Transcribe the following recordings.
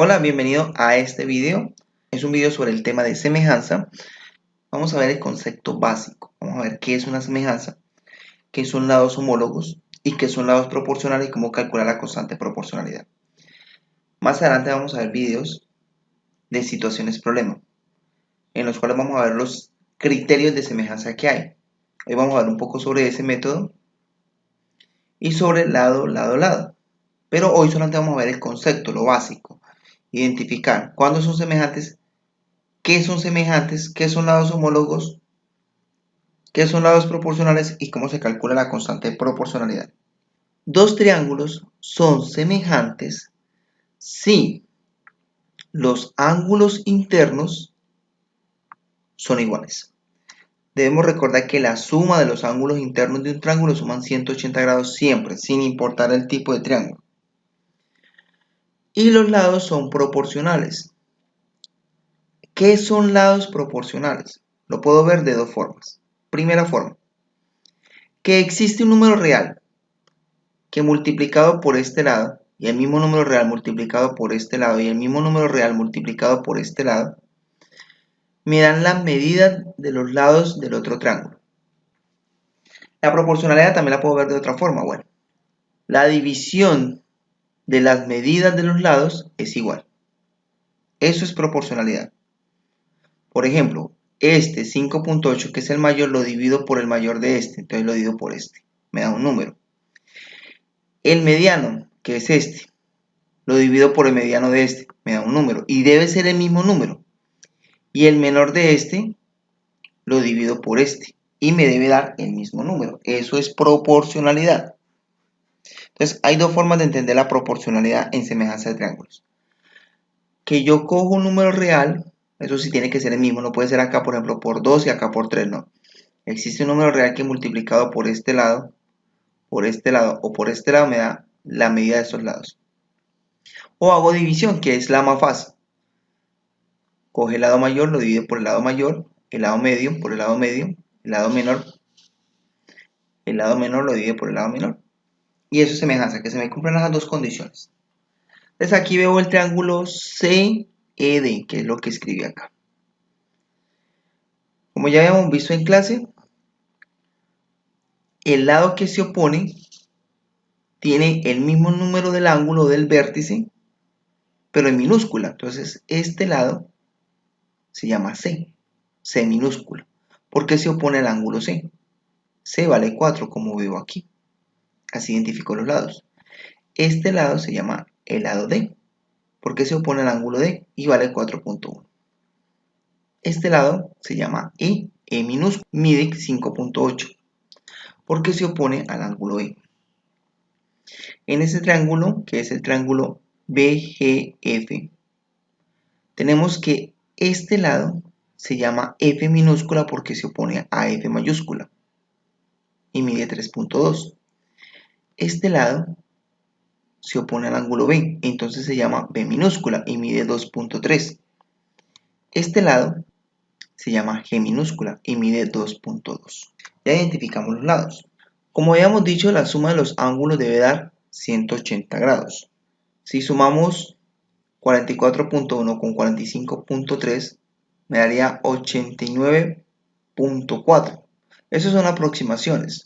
Hola, bienvenido a este video. Es un video sobre el tema de semejanza. Vamos a ver el concepto básico. Vamos a ver qué es una semejanza, qué son lados homólogos y qué son lados proporcionales y cómo calcular la constante de proporcionalidad. Más adelante vamos a ver videos de situaciones problema, en los cuales vamos a ver los criterios de semejanza que hay. Hoy vamos a ver un poco sobre ese método y sobre lado. Pero hoy solamente vamos a ver el concepto, lo básico. Identificar cuándo son semejantes, qué son semejantes, qué son lados homólogos, qué son lados proporcionales y cómo se calcula la constante de proporcionalidad. Dos triángulos son semejantes si los ángulos internos son iguales. Debemos recordar que la suma de los ángulos internos de un triángulo suman 180 grados siempre, sin importar el tipo de triángulo. Y los lados son proporcionales. ¿Qué son lados proporcionales? Lo puedo ver de dos formas. Primera forma, que existe un número real que multiplicado por este lado y el mismo número real multiplicado por este lado y el mismo número real multiplicado por este lado me dan la medida de los lados del otro triángulo. La proporcionalidad también la puedo ver de otra forma. Bueno, la división de las medidas de los lados es igual. Eso es proporcionalidad. Por ejemplo, este 5.8, que es el mayor, lo divido por el mayor de este, entonces lo divido por este, me da un número. El mediano, que es este, lo divido por el mediano de este, me da un número, y debe ser el mismo número. Y el menor de este, lo divido por este, y me debe dar el mismo número. Eso es proporcionalidad. Entonces, hay dos formas de entender la proporcionalidad en semejanza de triángulos. Que yo cojo un número real, eso sí tiene que ser el mismo, no puede ser acá, por ejemplo, por 2 y acá por 3, no. Existe un número real que multiplicado por este lado o por este lado me da la medida de estos lados. O hago división, que es la más fácil. Coge el lado mayor, lo divide por el lado mayor, el lado medio por el lado medio, el lado menor lo divide por el lado menor. Y eso es semejanza, que se me cumplen las dos condiciones. Entonces aquí veo el triángulo CED, que es lo que escribí acá. Como ya habíamos visto en clase, el lado que se opone tiene el mismo número del ángulo del vértice, pero en minúscula. Entonces este lado se llama C minúscula. ¿Por qué se opone al ángulo C? C vale 4, como veo aquí. Así identifico los lados. Este lado se llama el lado D. ¿Por qué se opone al ángulo D? Y vale 4.1. Este lado se llama E minúscula, mide 5.8. ¿Por qué se opone al ángulo E? En este triángulo, que es el triángulo BGF, tenemos que este lado se llama F minúscula porque se opone a F mayúscula y mide 3.2. Este lado se opone al ángulo B, entonces se llama B minúscula y mide 2.3. Este lado se llama G minúscula y mide 2.2. Ya identificamos los lados. Como habíamos dicho, la suma de los ángulos debe dar 180 grados. Si sumamos 44.1 con 45.3, me daría 89.4. Esas son aproximaciones.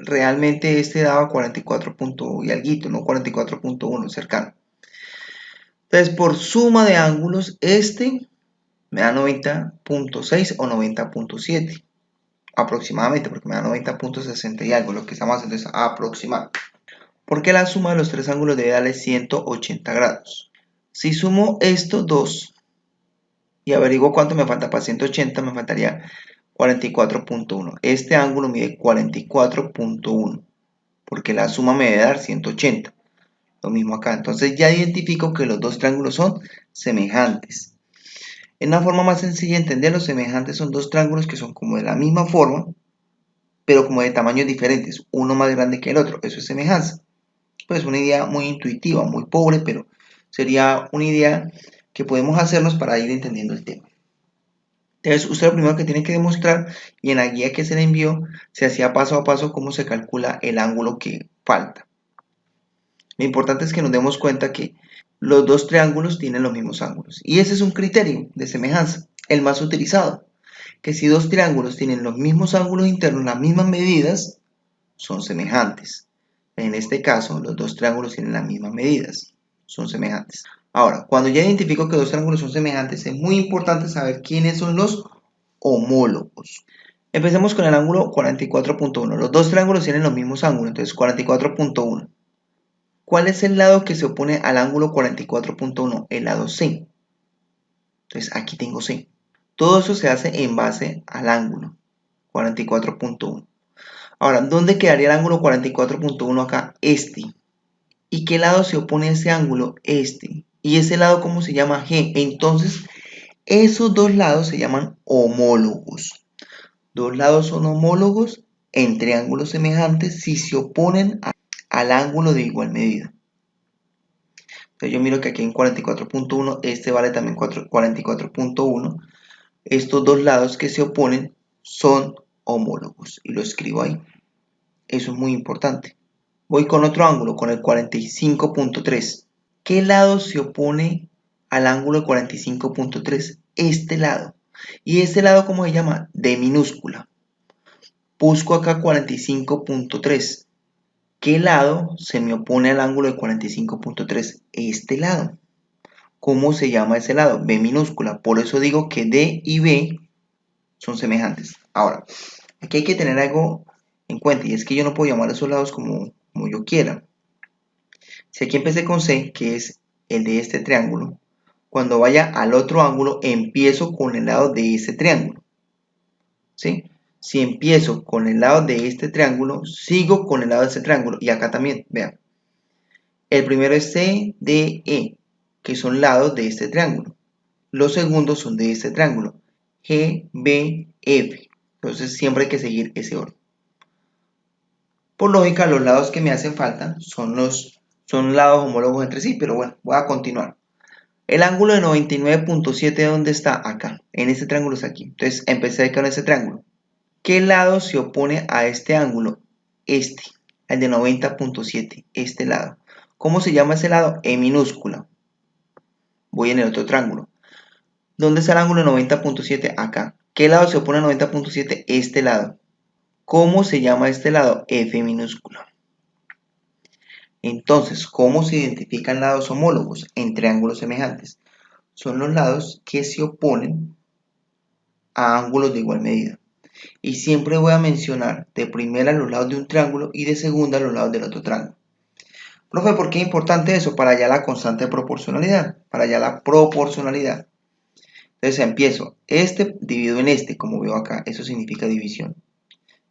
Realmente este daba 44 y alguito, no 44.1, cercano. Entonces, por suma de ángulos, este me da 90.6 o 90.7 aproximadamente, porque me da 90.60 y algo. Lo que estamos haciendo es aproximar, porque la suma de los tres ángulos debe darle 180 grados. Si sumo estos dos y averiguo cuánto me falta para 180, me faltaría 44.1. Este ángulo mide 44.1, porque la suma me debe dar 180. Lo mismo acá. Entonces ya identifico que los dos triángulos son semejantes. En una forma más sencilla de entender, los semejantes son dos triángulos que son como de la misma forma, pero como de tamaños diferentes, uno más grande que el otro. Eso es semejanza. Pues una idea muy intuitiva, muy pobre, pero sería una idea que podemos hacernos para ir entendiendo el tema. Entonces, usted lo primero que tiene que demostrar, y en la guía que se le envió, se hacía paso a paso cómo se calcula el ángulo que falta. Lo importante es que nos demos cuenta que los dos triángulos tienen los mismos ángulos. Y ese es un criterio de semejanza, el más utilizado, que si dos triángulos tienen los mismos ángulos internos, las mismas medidas, son semejantes. En este caso, los dos triángulos tienen las mismas medidas, son semejantes. Ahora, cuando ya identifico que dos triángulos son semejantes, es muy importante saber quiénes son los homólogos. Empecemos con el ángulo 44.1. Los dos triángulos tienen los mismos ángulos, entonces 44.1. ¿Cuál es el lado que se opone al ángulo 44.1? El lado C. Entonces aquí tengo C. Todo eso se hace en base al ángulo 44.1. Ahora, ¿dónde quedaría el ángulo 44.1 acá? Este. ¿Y qué lado se opone a ese ángulo? Este. ¿Y ese lado cómo se llama? G. Entonces, esos dos lados se llaman homólogos. Dos lados son homólogos en triángulos semejantes si se oponen al ángulo de igual medida. Entonces yo miro que aquí en 44.1, este vale también 44.1. Estos dos lados que se oponen son homólogos y lo escribo ahí. Eso es muy importante. Voy con otro ángulo, con el 45.3. ¿Qué lado se opone al ángulo 45.3? Este lado. ¿Y este lado cómo se llama? D minúscula. Busco acá 45.3. ¿Qué lado se me opone al ángulo de 45.3? Este lado. ¿Cómo se llama ese lado? B minúscula. Por eso digo que D y B son semejantes. Ahora, aquí hay que tener algo en cuenta, y es que yo no puedo llamar a esos lados como yo quiera. Si aquí empecé con C, que es el de este triángulo, cuando vaya al otro ángulo, empiezo con el lado de ese triángulo. ¿Sí? Si empiezo con el lado de este triángulo, sigo con el lado de ese triángulo. Y acá también, vean. El primero es C, D, E, que son lados de este triángulo. Los segundos son de este triángulo. G, B, F. Entonces siempre hay que seguir ese orden. Por lógica, los lados que me hacen falta son lados homólogos entre sí, pero bueno, voy a continuar. El ángulo de 99.7, ¿dónde está? Acá, en este triángulo está aquí. Entonces empecé con ese triángulo. ¿Qué lado se opone a este ángulo? Este, el de 90.7, este lado. ¿Cómo se llama ese lado? E minúscula. Voy en el otro triángulo. ¿Dónde está el ángulo de 90.7? Acá. ¿Qué lado se opone a 90.7? Este lado. ¿Cómo se llama este lado? F minúscula. Entonces, ¿cómo se identifican lados homólogos en triángulos semejantes? Son los lados que se oponen a ángulos de igual medida. Y siempre voy a mencionar de primera los lados de un triángulo y de segunda los lados del otro triángulo. Profe, ¿por qué es importante eso? Para hallar la constante de proporcionalidad, para hallar la proporcionalidad. Entonces empiezo, este dividido en este, como veo acá, eso significa división.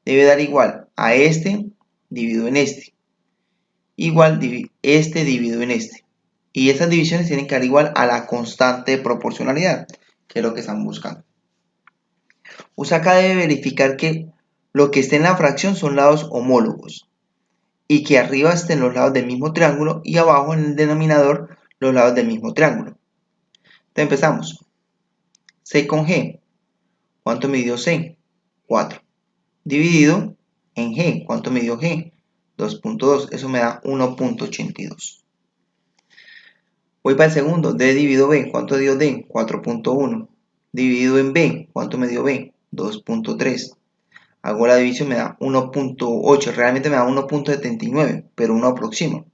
Debe dar igual a este dividido en este. Igual este dividido en este. Y esas divisiones tienen que dar igual a la constante de proporcionalidad, que es lo que están buscando. Usted acá debe verificar que lo que esté en la fracción son lados homólogos y que arriba estén los lados del mismo triángulo y abajo en el denominador los lados del mismo triángulo. Entonces empezamos. C con G. ¿Cuánto me dio C? 4. Dividido en G. ¿Cuánto me dio G? 2.2. Eso me da 1.82. Voy para el segundo. D dividido B. ¿Cuánto dio D? 4.1. Dividido en B. ¿Cuánto me dio B? 2.3. Hago la división, me da 1.8. Realmente me da 1.79, pero uno aproxima.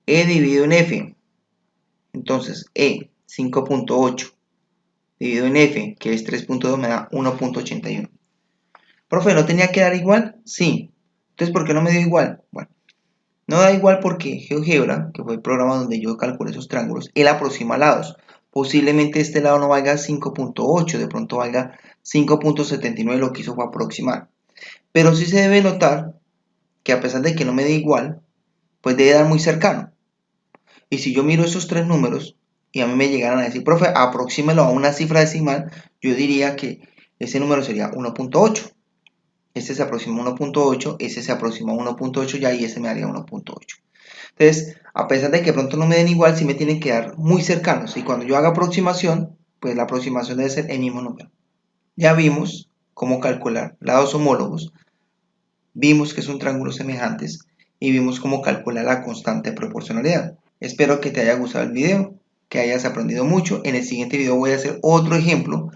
E dividido en F. Entonces, E, 5.8. Dividido en F, que es 3.2, me da 1.81. Profe, ¿no tenía que dar igual? Sí. Entonces, ¿por qué no me dio igual? Bueno, no da igual porque GeoGebra, que fue el programa donde yo calculé esos triángulos, él aproxima lados. Posiblemente este lado no valga 5.8, de pronto valga 5.79, lo que hizo fue aproximar. Pero sí se debe notar que a pesar de que no me dé igual, pues debe dar muy cercano. Y si yo miro esos tres números y a mí me llegaran a decir, profe, aproxímelo a una cifra decimal, yo diría que ese número sería 1.8. Este se aproxima a 1.8, ese se aproxima a 1.8 ya y ese me daría 1.8. Entonces, a pesar de que pronto no me den igual, sí me tienen que dar muy cercanos. Y cuando yo haga aproximación, pues la aproximación debe ser el mismo número. Ya vimos cómo calcular lados homólogos, vimos que son triángulos semejantes y vimos cómo calcular la constante de proporcionalidad. Espero que te haya gustado el video, que hayas aprendido mucho. En el siguiente video voy a hacer otro ejemplo.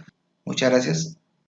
Muchas gracias.